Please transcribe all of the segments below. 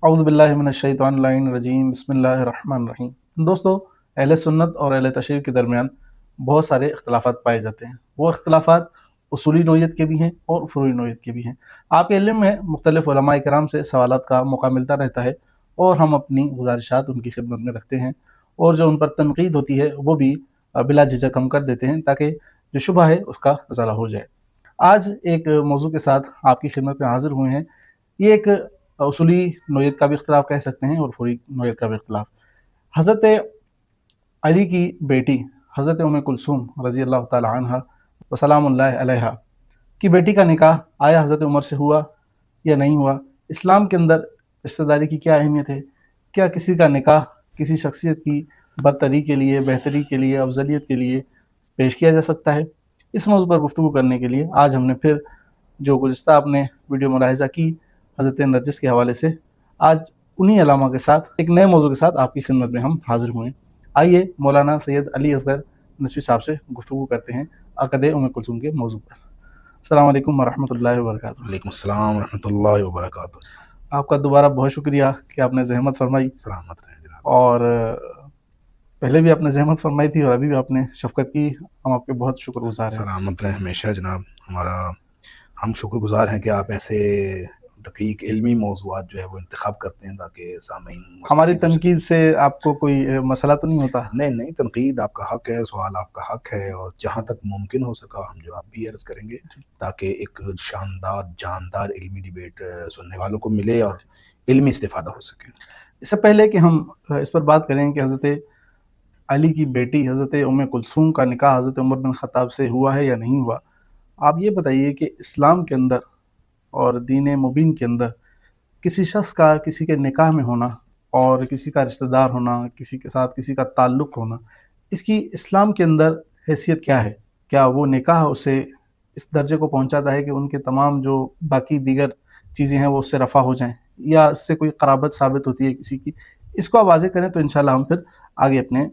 اعوذ باللہ من الشیطان اللعین الرجیم بسم اللہ الرحمن الرحیم۔ دوستو، اہل سنت اور اہل تشیع کے درمیان بہت سارے اختلافات پائے جاتے ہیں۔ وہ اختلافات اصولی نوعیت کے بھی ہیں اور فروعی نوعیت کے بھی ہیں۔ آپ کے علم میں مختلف علماء کرام سے سوالات کا موقع ملتا رہتا ہے اور ہم اپنی گزارشات ان کی خدمت میں رکھتے ہیں، اور جو ان پر تنقید ہوتی ہے وہ بھی بلا جھجک ہم کر دیتے ہیں تاکہ جو شبہ ہے اس کا ازالہ ہو جائے۔ آج ایک موضوع کے ساتھ آپ کی خدمت میں حاضر ہوئے ہیں۔ یہ ایک اصولی نوعیت کا بھی اختلاف کہہ سکتے ہیں اور فروعی نوعیت کا بھی اختلاف۔ حضرت علی کی بیٹی حضرت ام کلثوم رضی اللہ تعالی عنہ وسلام اللہ علیہا کی بیٹی کا نکاح آیا حضرت عمر سے ہوا یا نہیں ہوا؟ اسلام کے اندر رشتہ داری کی کیا اہمیت ہے؟ کیا کسی کا نکاح کسی شخصیت کی برتری کے لیے، بہتری کے لیے، افضلیت کے لیے پیش کیا جا سکتا ہے؟ اس موضوع پر گفتگو کرنے کے لیے آج ہم نے پھر جو گزشتہ آپ نے ویڈیو ملاحظہ کی حضرت نرجس کے حوالے سے، آج انہی علامہ کے ساتھ ایک نئے موضوع کے ساتھ آپ کی خدمت میں ہم حاضر ہوئے ہیں۔ آئیے مولانا سید علی اصغر نشوی صاحب سے گفتگو کرتے ہیں عقد ام کلثوم کے موضوع پر۔ السلام علیکم ورحمۃ اللہ وبرکاتہ۔ وعلیکم السلام ورحمۃ اللہ وبرکاتہ۔ آپ کا دوبارہ بہت شکریہ کہ آپ نے زحمت فرمائی، سلامت رہیں جناب۔ اور پہلے بھی آپ نے زحمت فرمائی تھی اور ابھی بھی آپ نے شفقت کی، ہم آپ کے بہت شکر گزار ہیں۔ سلامت رہیں ہمیشہ جناب۔ ہم شکر گزار ہیں کہ آپ ایسے دقیق علمی موضوعات جو ہے وہ انتخاب کرتے ہیں تاکہ سامعین ہماری مستفید ہو سکیں۔ تنقید سے آپ کو کوئی مسئلہ تو نہیں ہوتا؟ نہیں، تنقید آپ کا حق ہے، سوال آپ کا حق ہے، اور جہاں تک ممکن ہو سکا ہم جواب بھی عرض کریں گے تاکہ ایک شاندار جاندار علمی ڈیبیٹ سننے والوں کو ملے اور علمی استفادہ ہو سکے۔ اس سے پہلے کہ ہم اس پر بات کریں کہ حضرت علی کی بیٹی حضرت ام کلثوم کا نکاح حضرت عمر بن خطاب سے ہوا ہے یا نہیں ہوا، آپ یہ بتائیے کہ اسلام کے اندر اور دین مبین کے اندر کسی شخص کا کسی کے نکاح میں ہونا اور کسی کا رشتہ دار ہونا، کسی کے ساتھ کسی کا تعلق ہونا، اس کی اسلام کے اندر حیثیت کیا ہے؟ کیا وہ نکاح اسے اس درجے کو پہنچاتا ہے کہ ان کے تمام جو باقی دیگر چیزیں ہیں وہ اس سے رفع ہو جائیں، یا اس سے کوئی قرابت ثابت ہوتی ہے کسی کی؟ اس کو آپ واضح کریں تو انشاءاللہ ہم پھر آگے اپنے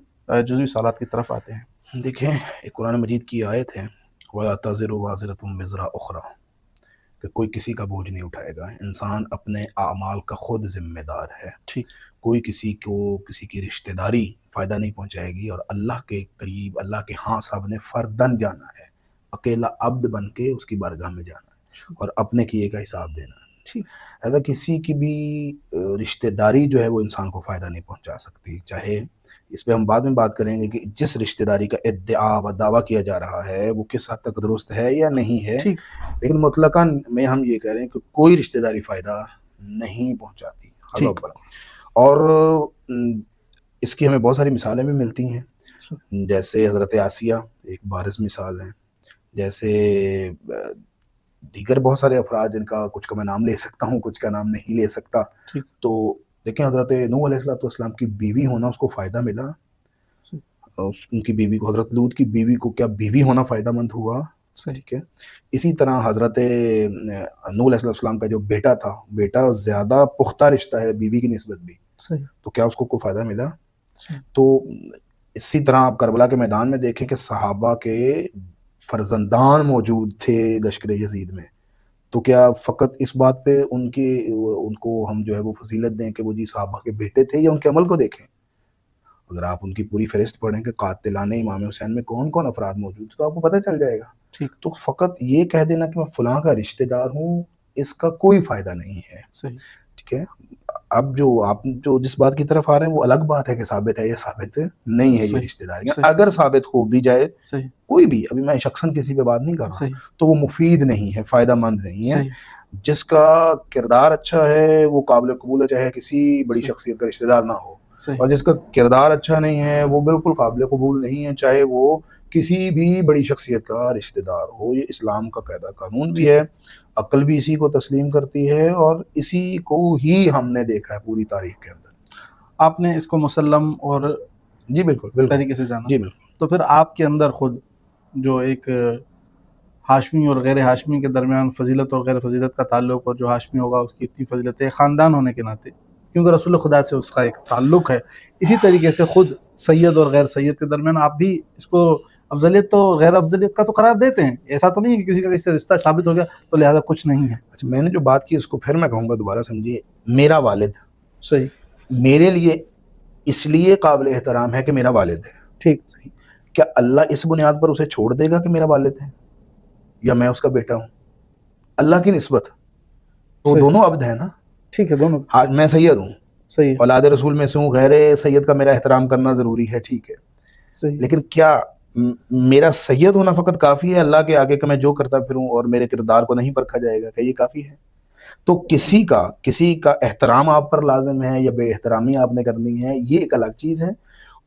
جزوی سوالات کی طرف آتے ہیں۔ دیکھیں، ایک قرآن مجید کی آیت ہے وَلَا تَزِرُ وَازِرَةٌ وِزْرَ أُخْرَىٰ، کہ کوئی کسی کا بوجھ نہیں اٹھائے گا، انسان اپنے اعمال کا خود ذمہ دار ہے۔ ٹھیک۔ کوئی کسی کو کسی کی رشتہ داری فائدہ نہیں پہنچائے گی، اور اللہ کے قریب، اللہ کے ہاں سب نے فردن جانا ہے، اکیلا عبد بن کے اس کی بارگاہ میں جانا ہے اور اپنے کیے کا حساب دینا ہے۔ ایسا کسی کی بھی رشتہ داری جو ہے وہ انسان کو فائدہ نہیں پہنچا سکتی، چاہے اس پہ ہم بعد میں بات کریں گے کہ جس رشتہ داری کا ادعا و دعویٰ کیا جا رہا ہے وہ کس حد تک درست ہے یا نہیں ہے، لیکن مطلقاً میں ہم یہ کہہ رہے ہیں کہ کوئی رشتہ داری فائدہ نہیں پہنچاتی۔ اور اس کی ہمیں بہت ساری مثالیں بھی ملتی ہیں، جیسے حضرت آسیہ ایک بارز مثال ہے، جیسے دیگر بہت سارے افراد جن کا کچھ کا میں نام لے سکتا ہوں، کچھ کا نام نہیں لے سکتا۔ تو دیکھیں، حضرت نوح علیہ السلام کی بیوی ہونا اس کو فائدہ ملا، ان کی بیوی کو، حضرت لوط کی بیوی کو کیا بیوی ہونا فائدہ مند ہوا؟ ٹھیک ہے۔ اسی طرح حضرت نوح علیہ السلام کا جو بیٹا تھا، بیٹا زیادہ پختہ رشتہ ہے بیوی کی نسبت بھی، تو کیا اس کو کوئی فائدہ ملا؟ تو اسی طرح آپ کربلا کے میدان میں دیکھیں کہ صحابہ کے فرزندان موجود تھے لشکر یزید میں، تو کیا فقط اس بات پہ ان کو ہم جو ہے وہ فضیلت دیں کہ وہ جی صحابہ کے بیٹے تھے، یا ان کے عمل کو دیکھیں؟ اگر آپ ان کی پوری فہرست پڑھیں کہ قاتلان امام حسین میں کون کون افراد موجود تھے تو آپ کو پتہ چل جائے گا۔ تو فقط یہ کہہ دینا کہ میں فلاں کا رشتہ دار ہوں، اس کا کوئی فائدہ نہیں ہے۔ ٹھیک ہے۔ اب جو آپ جس بات کی طرف آ رہے ہیں وہ الگ بات ہے کہ ثابت ہے یا ثابت نہیں ہے یہ رشتہ داری۔ اگر ثابت ہو بھی جائے کوئی بھی، ابھی میں شخصاً کسی پہ بات نہیں کر رہا، تو وہ مفید نہیں ہے، فائدہ مند نہیں ہے۔ جس کا کردار اچھا ہے وہ قابل قبول ہے، چاہے کسی بڑی شخصیت کا رشتہ دار نہ ہو، اور جس کا کردار اچھا نہیں ہے وہ بالکل قابل قبول نہیں ہے، چاہے وہ کسی بھی بڑی شخصیت کا رشتہ دار ہو۔ یہ اسلام کا قاعدہ قانون بھی ہے، عقل بھی اسی کو تسلیم کرتی ہے، اور اسی کو ہی ہم نے دیکھا ہے پوری تاریخ کے اندر۔ آپ نے اس کو مسلم اور جی بالکل طریقے سے جانا، جی بالکل۔ تو پھر آپ کے اندر خود جو ایک ہاشمی اور غیر ہاشمی کے درمیان فضیلت اور غیر فضیلت کا تعلق، اور جو ہاشمی ہوگا اس کی اتنی فضیلت ہے خاندان ہونے کے ناطے، کیونکہ رسول خدا سے اس کا ایک تعلق ہے، اسی طریقے سے خود سید اور غیر سید کے درمیان آپ بھی اس کو افضلیت تو غیر افضلیت کا تو قرار دیتے ہیں۔ ایسا تو نہیں کہ کسی کا اس سے رشتہ ثابت ہو گیا تو لہذا کچھ نہیں ہے۔ اچھا، میں نے جو بات کی اس کو پھر میں کہوں گا دوبارہ سمجھیے۔ میرا والد صحیح. میرے لیے اس لیے قابل احترام ہے کہ میرا والد ہے. ٹھیک. صحیح. کیا اللہ اس بنیاد پر اسے چھوڑ دے گا کہ میرا والد ہے یا میں اس کا بیٹا ہوں؟ اللہ کی نسبت تو دونوں عبد ہیں نا. ٹھیک ہے, دونوں. ہاں میں سید ہوں, صحیح. اولاد رسول میں سے ہوں, غیر سید کا میرا احترام کرنا ضروری ہے, ٹھیک ہے. صحیح. لیکن کیا میرا سید ہونا فقط کافی ہے اللہ کے آگے کہ میں جو کرتا پھروں اور میرے کردار کو نہیں پرکھا جائے گا, کہ یہ کافی ہے؟ تو کسی کا احترام آپ پر لازم ہے یا بے احترامی آپ نے کرنی ہے, یہ ایک الگ چیز ہے.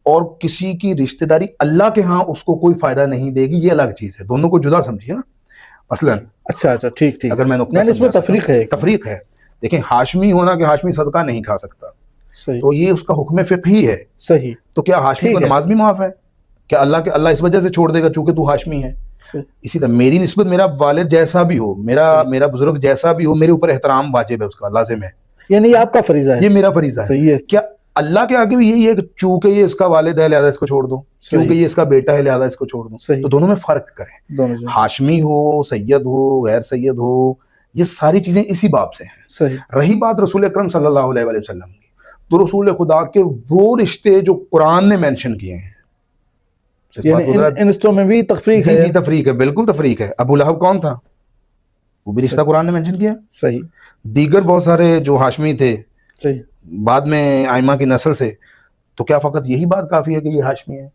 اور کسی کی رشتہ داری اللہ کے ہاں اس کو کوئی فائدہ نہیں دے گی, یہ الگ چیز ہے. دونوں کو جدا سمجھیے نا. مثلاً اچھا, ٹھیک. اگر میں نقطہ یعنی اس میں تفریق ہے. دیکھیں, ہاشمی ہونا کہ ہاشمی صدقہ نہیں کھا سکتا, صحیح. تو یہ اس کا حکم فقہی ہے. صحیح. تو کیا ہاشمی کو نماز بھی معاف ہے؟ کہ اللہ اس وجہ سے چھوڑ دے گا چونکہ تو ہاشمی ہے؟ اسی طرح میری نسبت میرا والد جیسا بھی ہو, میرا بزرگ جیسا بھی ہو, میرے اوپر احترام واجب ہے, اس کا لازم ہے. یعنی یہ آپ کا فریضہ ہے, یہ میرا فریضہ ہے. صحیح ہے. کیا اللہ کے آگے بھی یہی ہے کہ چونکہ یہ اس کا والد ہے لہذا اس کو چھوڑ دو, کیونکہ یہ اس کا بیٹا ہے لہذا اس کو چھوڑ دو؟ تو دونوں میں فرق کریں. ہاشمی ہو, سید ہو, غیر سید ہو, یہ ساری چیزیں اسی باب سے ہیں. صحیح. رہی بات رسول اکرم صلی اللہ علیہ وآلہ وسلم کی, تو رسول خدا کے وہ رشتے جو قرآن نے مینشن کیے ہیں, ان رشتوں میں بھی تفریق ہے. جی تفریق ہے, بالکل تفریق ہے. ابو لہب کون تھا؟ وہ بھی رشتہ قرآن نے مینشن کیا. صحیح. دیگر بہت سارے جو ہاشمی تھے صحیح بعد میں آئمہ کی نسل سے, تو کیا فقط یہی بات کافی ہے کہ یہ ہاشمی ہے؟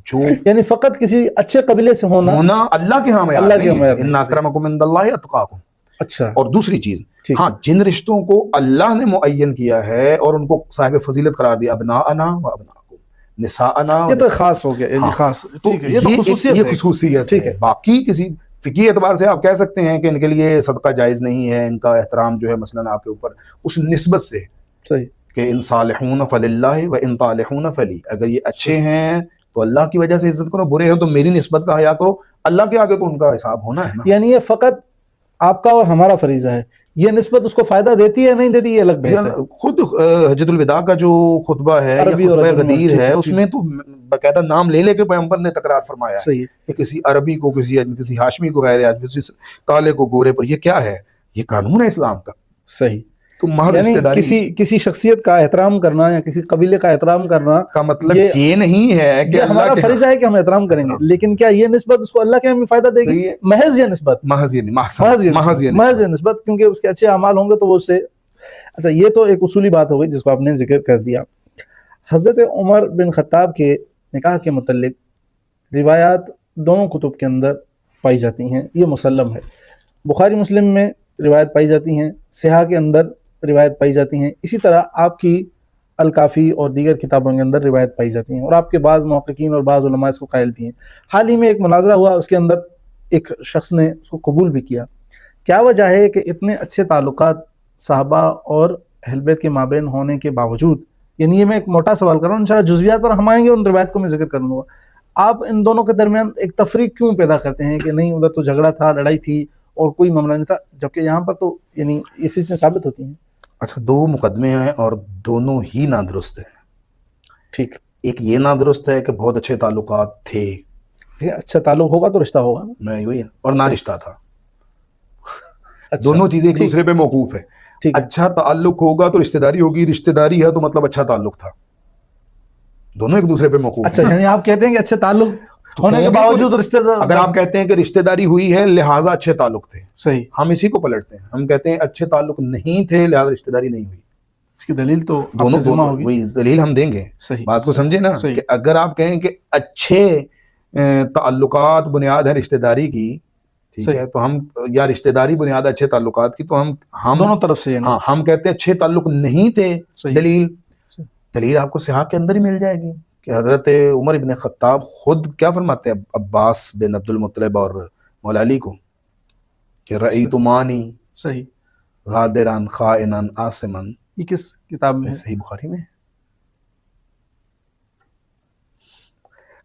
جو یعنی فقط کسی اچھے قبیلے سے ہونا اللہ کے ہاں معیار نہیں ہے. ان اکرمکم عند اللہ اتقاکم. اچھا. اور دوسری چیز, ہاں جن رشتوں کو اللہ نے معین کیا ہے اور ان کو صاحب فضیلت قرار دیا, ابناءنا و ابناءکم, نساءنا, یہ تو خاص ہو گیا, یعنی خاص, ٹھیک ہے, یہ خصوصیت ہے. باقی کسی فقہی اعتبار سے آپ کہہ سکتے ہیں کہ ان کے لیے صدقہ جائز نہیں ہے, ان کا احترام جو ہے مثلاً آپ کے اوپر اس نسبت سے, صحیح, کہ ان صالحون فللہ و ان طالحون فلی, اگر یہ اچھے ہیں تو اللہ کی وجہ سے عزت کرو, برے ہو تو میری نسبت کا حیا کرو, اللہ کے آگے تو ان کا حساب ہونا ہے نا. یعنی یہ فقط آپ کا اور ہمارا فریضہ ہے, یہ نسبت اس کو فائدہ دیتی ہے نہیں دیتی, یہ الگ بحث ہے. خود حجۃ الوداع کا جو خطبہ ہے یا خطبہ غدیر ہے, اس میں تو باقاعدہ نام لے لے کے پیغمبر نے تکرار فرمایا ہے کہ کسی عربی کو, کسی ہاشمی کو غیر آدمی, کسی کالے کو گورے پر, یہ کیا ہے؟ یہ قانون ہے اسلام کا. صحیح. تو محض یعنی کسی شخصیت کا احترام کرنا یا کسی قبیلے کا احترام کرنا کا مطلب یہ نہیں ہے کہ ہمارا فریضہ ہے کہ ہم احترام کریں گے, لیکن کیا یہ نسبت اس کو اللہ کے ہمیں فائدہ دے گی؟ محض یہ نسبت, محض یہ نسبت, کیونکہ اس کے اچھے اعمال ہوں گے تو وہ اس سے. اچھا, یہ تو ایک اصولی بات ہو گئی جس کو آپ نے ذکر کر دیا. حضرت عمر بن خطاب کے نکاح کے متعلق روایات دونوں کتب کے اندر پائی جاتی ہیں, یہ مسلم ہے. بخاری مسلم میں روایت پائی جاتی ہیں, صحاح کے اندر روایت پائی جاتی ہیں, اسی طرح آپ کی الکافی اور دیگر کتابوں کے اندر روایت پائی جاتی ہیں, اور آپ کے بعض محققین اور بعض علماء اس کو قائل بھی ہیں. حال ہی میں ایک مناظرہ ہوا, اس کے اندر ایک شخص نے اس کو قبول بھی کیا. کیا وجہ ہے کہ اتنے اچھے تعلقات صحابہ اور اہل بیت کے مابین ہونے کے باوجود, یعنی یہ میں ایک موٹا سوال کر رہا ہوں, انشاءاللہ جزویات پر ہم آئیں گے, ان روایت کو میں ذکر کر لوں گا, آپ ان دونوں کے درمیان ایک تفریق کیوں پیدا کرتے ہیں کہ نہیں ادھر تو جھگڑا تھا, لڑائی تھی اور کوئی معاملہ نہیں تھا, جبکہ یہاں پر تو یعنی یہ چیزیں ثابت ہوتی ہیں. اچھا, دو مقدمے ہیں اور دونوں ہی نادرست ہیں. ٹھیک. ایک یہ نادرست ہے کہ بہت اچھے تعلقات تھے, اچھا تعلق ہوگا تو رشتہ ہوگا, میں وہی, اور نہ رشتہ تھا. دونوں چیزیں ایک دوسرے پہ موقوف ہے. اچھا تعلق ہوگا تو رشتہ داری ہوگی, رشتہ داری ہے تو مطلب اچھا تعلق تھا, دونوں ایک دوسرے پہ موقوف. اچھا, یعنی آپ کہتے ہیں کہ اچھے تعلق ہونے کے باوجود رشتہ دار, اگر آپ کہتے ہیں کہ رشتہ داری ہوئی ہے لہٰذا اچھے تعلق تھے, صحیح, ہم اسی کو پلٹتے ہیں, ہم کہتے ہیں اچھے تعلق نہیں تھے لہٰذا رشتہ داری نہیں ہوئی. اس کی دلیل تو دونوں وہی دلیل ہم دیں گے. بات کو سمجھے نا, کہ اگر آپ کہیں کہ اچھے تعلقات بنیاد ہے رشتہ داری کی, ٹھیک ہے, تو ہم, یا رشتہ داری بنیاد اچھے تعلقات کی, تو ہم دونوں طرف سے, ہاں ہم کہتے ہیں اچھے تعلق نہیں تھے. دلیل آپ کو صحاح کے اندر ہی مل جائے گی کہ حضرت عمر ابن خطاب خود کیا فرماتے ہیں عباس بن عبد المطلب اور مولا علی کو, کہ رأیت مانی صحیح غادران خائنان آسمان. یہ کس کتاب میں ہے؟ صحیح بخاری میں.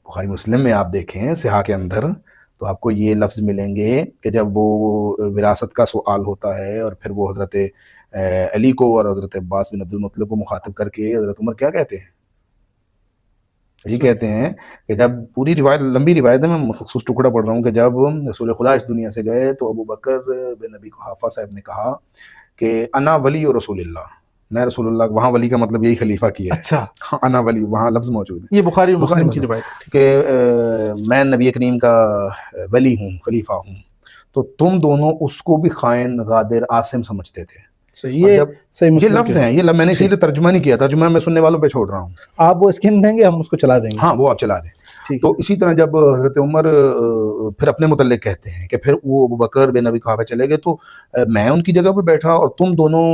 بخاری مسلم میں آپ دیکھیں صحاح کے اندر تو آپ کو یہ لفظ ملیں گے کہ جب وہ وراثت کا سوال ہوتا ہے اور پھر وہ حضرت علی کو اور حضرت عباس بن عبد المطلب کو مخاطب کر کے حضرت عمر کیا کہتے ہیں, یہ کہتے ہیں کہ جب پوری روایت, لمبی روایت ہے, میں مخصوص ٹکڑا پڑھ رہا ہوں, کہ جب رسول خدا اس دنیا سے گئے تو ابو بکر بن ابی قحافہ صاحب نے کہا کہ انا ولی رسول اللہ, نہ رسول اللہ، وہاں ولی کا مطلب یہی خلیفہ کی ہے. اچھا، ہاں انا ولی، وہاں لفظ موجود ہے. یہ بخاری اور مسلم کی روایت ہے کہ میں نبی کریم کا ولی ہوں، خلیفہ ہوں. تو تم دونوں اس کو بھی خائن، غادر، عاصم سمجھتے تھے. یہ صحیح یہ مسلم لفظ ہیں، یہ میں نے اسی لیے ترجمہ نہیں کیا، ترجمہ میں سننے والوں پہ چھوڑ رہا ہوں. آپ وہ اسکرین دیں گے، ہم اس کو چلا دیں گے. ہاں وہ آپ چلا دیں. تو اسی طرح جب حضرت عمر پھر اپنے متعلق کہتے ہیں کہ پھر وہ ابوبکر بن ابی قحافہ چلے گئے تو میں ان کی جگہ پہ بیٹھا اور تم دونوں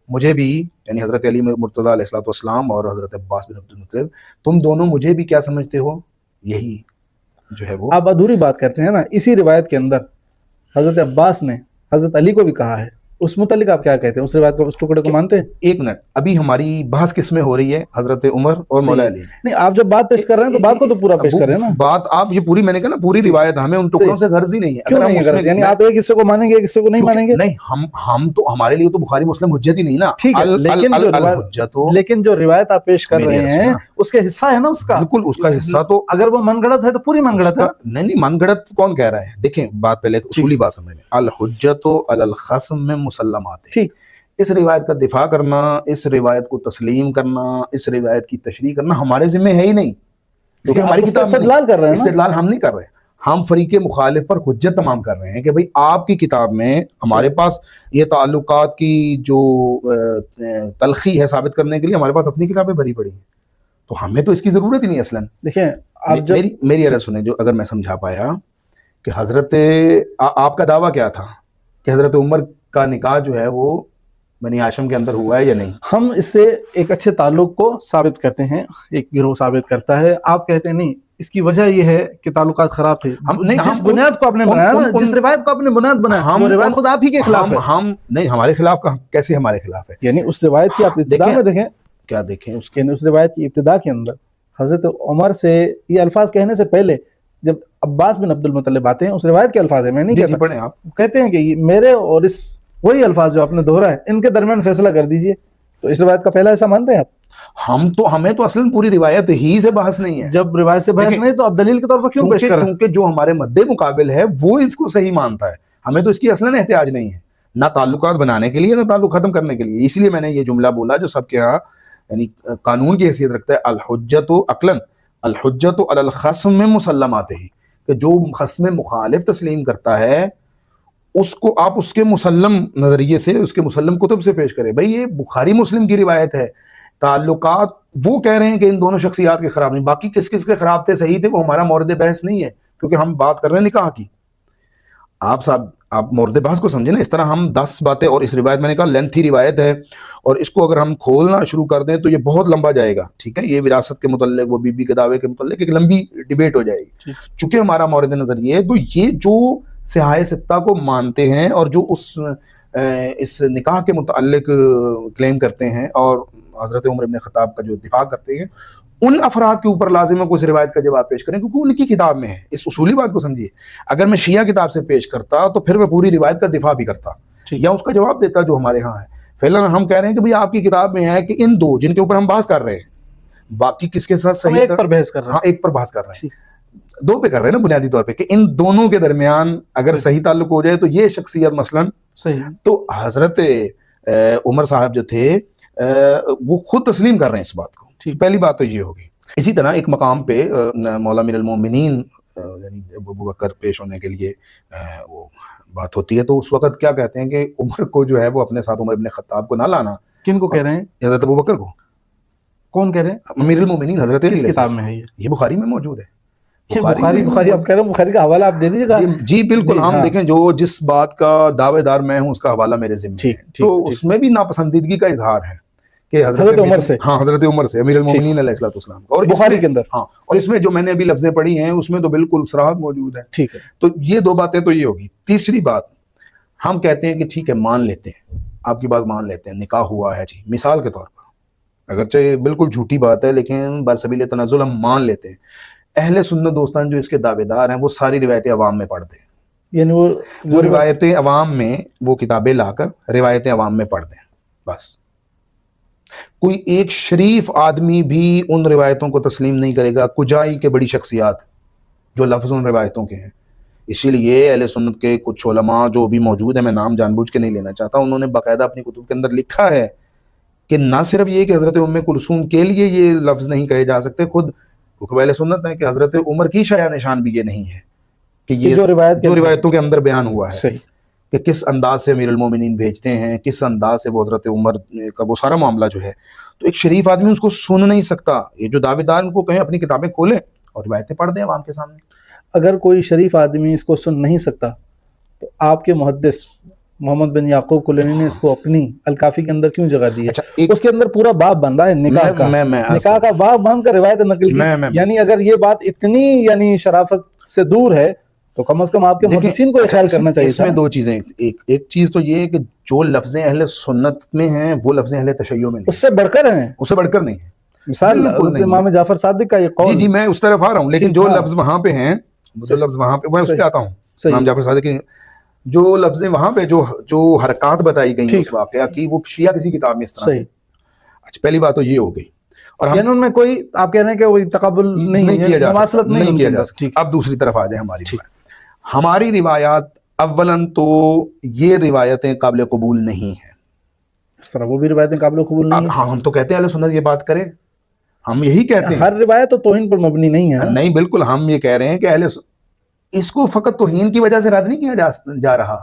مجھے بھی، یعنی حضرت علی مرتضیٰ علیہ الصلوۃ والسلام اور حضرت عباس بن عبد المطلب، تم دونوں مجھے بھی کیا سمجھتے ہو؟ یہی جو ہے وہ آپ ادھوری بات کرتے ہیں نا. اسی روایت کے اندر حضرت عباس نے حضرت علی کو بھی کہا ہے، اس متعلق آپ کیا کہتے ہیں؟ اس روایت کو، اس ٹکڑے کو مانتے ہیں؟ ایک منٹ، ابھی ہماری بحث کس میں ہو رہی ہے؟ حضرت عمر اور مولا علی. نہیں، آپ جب بات پیش کر رہے ہیں تو بات کو تو پورا پیش کر رہے ہیں نا. بات آپ یہ پوری، میں نے کہا نا پوری روایت، ہمیں ان ٹکڑوں سے غرض ہی نہیں ہے. کیوں نہیں ہے غرض؟ یعنی آپ ایک حصے کو مانیں گے، ایک حصے کو نہیں مانیں گے؟ نہیں، ہم تو، ہمارے لیے تو بخاری مسلم حجت ہی نہیں نا. ٹھیک ہے، لیکن جو روایت آپ پیش کر رہے ہیں اس کے حصہ ہے نا اس کا. بالکل اس کا حصہ. تو اگر وہ من گڑت ہے تو پوری من گڑت ہے. نہیں، من گڑت کون کہہ رہا ہے؟ دیکھیں بات پہلے اصولی بات سمجھ لیں. الحجت علی الخصم میں مسلمات. ٹھیک، اس روایت کا دفاع کرنا، اس روایت کو تسلیم کرنا، اس روایت کی تشریح کرنا ہمارے ذمہ ہے ہی نہیں، کیونکہ ہماری کتاب میں استدلال کر رہے ہیں. استدلال ہم نہیں کر رہے، ہم فریق مخالف پر حجت تمام کر رہے ہیں کہ بھئی آپ کی کتاب میں ہمارے پاس یہ تعلقات کی جو تلخی ہے ثابت کرنے کے لیے ہمارے پاس اپنی کتابیں بھری پڑی ہیں، تو ہمیں تو اس کی ضرورت ہی نہیں اصلاً. دیکھیں میری عرض سنیں، جو اگر میں سمجھا پایا کہ حضرت آپ کا دعویٰ کیا تھا کہ حضرت عمر کا نکاح جو ہے وہ بنی ہاشم کے اندر ہوا ہے یا نہیں؟ ہم اس سے ایک اچھے تعلق کو ثابت کرتے ہیں، ایک گروہ ثابت کرتا ہے. آپ کہتے ہیں نہیں، اس کی وجہ یہ ہے کہ تعلقات خراب تھے. جس بنیاد کو آپ نے بنایا نا، جس روایت کو آپ نے بنیاد بنایا، وہ روایت خود آپ ہی کے خلاف ہے. ہم نہیں، ہمارے خلاف کیسے ہمارے خلاف ہے؟ یعنی اس روایت کی آپ ابتدا میں دیکھیں، کیا دیکھیں اس یعنی اس روایت کی ابتدا کے اندر حضرت عمر سے یہ الفاظ کہنے سے پہلے جب عباس بن عبد المطلب آتے ہیں، اس روایت کے الفاظ ہیں، میں نہیں کہتا. پڑھیں آپ. کہتے ہیں کہ میرے اور اس وہی الفاظ جو آپ نے دہرا ہے، ان کے درمیان فیصلہ کر دیجئے. تو اس روایت کا پہلا ایسا مانتے ہیں آپ؟ ہمیں تو اصلاً پوری روایت ہی سے بحث نہیں ہے. جب روایت سے بحث نہیں تو آپ دلیل کے طور پر کیوں پیش کر رہے ہیں؟ کیونکہ جو ہمارے مد مقابل ہے وہ اس کو صحیح مانتا ہے، ہمیں تو اس کی اصلاً احتیاج نہیں ہے، نہ تعلقات بنانے کے لیے نہ تعلق ختم کرنے کے لیے. اس لیے میں نے یہ جملہ بولا جو سب کے ہاں یعنی قانون کی حیثیت رکھتا ہے، الحجت عقلاً الحجت علی الخصم میں مسلمات ہی، کہ جو خصم مخالف تسلیم کرتا ہے اس کو آپ اس کے مسلم نظریے سے، اس کے مسلم کتب سے پیش کریں. بھئی یہ بخاری مسلم کی روایت ہے، تعلقات وہ کہہ رہے ہیں کہ ان دونوں شخصیات کے خراب نہیں، باقی کس کس کے خراب تھے، صحیح تھے، وہ ہمارا مورد بحث نہیں ہے، کیونکہ ہم بات کر رہے ہیں نکاح کی. آپ مورد بحث کو سمجھیں نا. اس طرح ہم 10 باتیں، اور اس روایت میں نے کہا لینتھی روایت ہے، اور اس کو اگر ہم کھولنا شروع کر دیں تو یہ بہت لمبا جائے گا. ٹھیک ہے، یہ وراثت کے متعلق، وہ بی بی کے دعوے کے متعلق ایک لمبی ڈیبیٹ ہو جائے گی. چونکہ ہمارا مورد نظر یہ ہے، تو یہ جو صحاح ستہ کو مانتے ہیں اور جو اس نکاح کے متعلق کلیم کرتے ہیں اور حضرت عمر بن خطاب کا جو دفاع کرتے ہیں، ان افراد کے اوپر لازم ہے کہ اس روایت کا جواب پیش کریں، کیونکہ ان کی کتاب میں ہے. اس اصولی بات کو سمجھیے. اگر میں شیعہ کتاب سے پیش کرتا تو پھر میں پوری روایت کا دفاع بھی کرتا یا اس کا جواب دیتا جو ہمارے ہاں ہے. فعلاً ہم کہہ رہے ہیں کہ بھئی آپ کی کتاب میں ہے کہ ان دو جن کے اوپر ہم بحث کر رہے ہیں، باقی کس کے ساتھ صحیح، ایک پر بحث کر رہے ہیں. ہاں ایک پر بحث کر رہے ہیں، دو پہ کر رہے ہیں نا بنیادی طور پہ، کہ ان دونوں کے درمیان اگر صحیح تعلق ہو جائے تو یہ شخصیت مثلاً صحیح. تو حضرت عمر صاحب جو تھے وہ خود تسلیم کر رہے ہیں اس بات کو. پہلی بات تو یہ ہوگی. اسی طرح ایک مقام پہ مولا امیر المومنین یعنی ابوبکر پیش ہونے کے لیے وہ بات ہوتی ہے، تو اس وقت کیا کہتے ہیں کہ عمر کو جو ہے وہ اپنے ساتھ، عمر ابن خطاب کو نہ لانا. کن کو کہہ رہے ہیں؟ حضرت ابوبکر کو. کون کہہ رہے ہیں؟ امیر المومنین حضرت علی. کس کتاب میں ہے یہ بخاری میں موجود ہے. بخاری آپ کہہ رہے ہیں، بخاری کا حوالہ آپ دے دیجیے گا. جی بالکل. ہم دیکھیں جو جس بات کا دعوے دار میں ہوں اس کا حوالہ میرے ذمہ ہے، تو اس میں بھی ناپسندیدگی کا اظہار ہے کہ حضرت عمر سے، ہاں حضرت عمر سے، امیر المومنین علیہ الصلوۃ والسلام، اور بخاری کے اندر. ہاں، اور اس میں جو میں نے ابھی لفظیں پڑھی ہیں اس میں تو بالکل صراحت موجود ہے. ٹھیک ہے، تو یہ دو باتیں تو یہ ہوگی. تیسری بات، ہم کہتے ہیں کہ ٹھیک ہے مان لیتے ہیں، آپ کی بات مان لیتے ہیں، نکاح ہوا ہے جی، مثال کے طور پر، اگرچہ بالکل جھوٹی بات ہے لیکن برسبیل تنزل ہم مان لیتے ہیں. اہل سنت دوستان جو اس کے دعوے دار ہیں وہ ساری روایتیں عوام میں پڑھ دیں، یعنی وہ روایتیں عوام میں، وہ کتابیں لا کر روایتیں عوام میں پڑھ دیں بس. کوئی ایک شریف آدمی بھی ان روایتوں کو تسلیم نہیں کرے گا، کجائی کے بڑی شخصیات جو لفظ ان روایتوں کے ہیں. اسی لیے اہل سنت کے کچھ علماء جو بھی موجود ہیں، میں نام جان بوجھ کے نہیں لینا چاہتا، انہوں نے باقاعدہ اپنی کتب کے اندر لکھا ہے کہ نہ صرف یہ کہ حضرت ام کلثوم کے لیے یہ لفظ نہیں کہے جا سکتے، خود اہل سنت ہے کہ حضرت عمر کی شایع نشان بھی یہ نہیں ہے کہ یہ جو روایتوں کے اندر بیان ہوا ہے کہ کس انداز سے امیر المومنین بھیجتے ہیں، کس انداز سے وہ حضرت عمر کا وہ سارا معاملہ جو ہے، تو ایک شریف آدمی اس کو سن نہیں سکتا۔ یہ جو دعوے دار ان کو کہیں اپنی کتابیں کھولیں اور روایتیں پڑھ دیں عوام کے سامنے۔ اگر کوئی شریف آدمی اس کو سن نہیں سکتا تو آپ کے محدث محمد بن یعقوب کلینی نے اس کو اپنی الکافی کے اندر کیوں جگہ دی ہے؟ اس کے اندر پورا باب بن رہا ہے نکاح کا، نکاح کا باب باندھ کر روایت نقل کی، یعنی اگر یہ بات اتنی یعنی شرافت سے دور ہے تو کم از کم آپ کے محدثین کو خیال کرنا چاہیے۔ اس میں دو چیزیں، ایک چیز تو یہ ہے کہ جو لفظیں اہل سنت میں ہیں وہ لفظیں اہل تشیع میں نہیں، اس سے بڑھ کر ہیں، اس سے بڑھ کر نہیں ہے۔ مثال امام جعفر صادق کا یہ قول، جی میں اس طرف آ رہا ہوں، لیکن جو لفظ وہاں پہ ہیں، جو لفظ وہاں پہ، میں اس پہ آتا ہوں۔ امام جعفر صادق کی جو لفظیں وہاں پہ جو حرکات بتائی گئی اس واقعہ کی، وہ شیعہ کسی کتاب میں اس طرح سے۔ اچھا پہلی بات تو یہ ہو گئی، اور یعنی ان میں کوئی آپ کہہ رہے ہیں کہ کوئی تقابل نہیں کیا جا سکتا، نہیں کیا جا سکتا۔ اب دوسری طرف آ جائیں، ہماری روایات اولاً تو یہ روایتیں قابل قبول نہیں ہیں۔ اس طرح وہ بھی روایتیں قابل قبول نہیں ہیں؟ ہم تو کہتے ہیں اہل سنت یہ بات کرے، ہم یہی کہتے ہیں ہر روایت تو توہین پر مبنی نہیں ہے۔ نہیں بالکل، ہم یہ کہہ رہے ہیں کہ اس کو فقط توہین کی وجہ سے رد نہیں کیا جا رہا،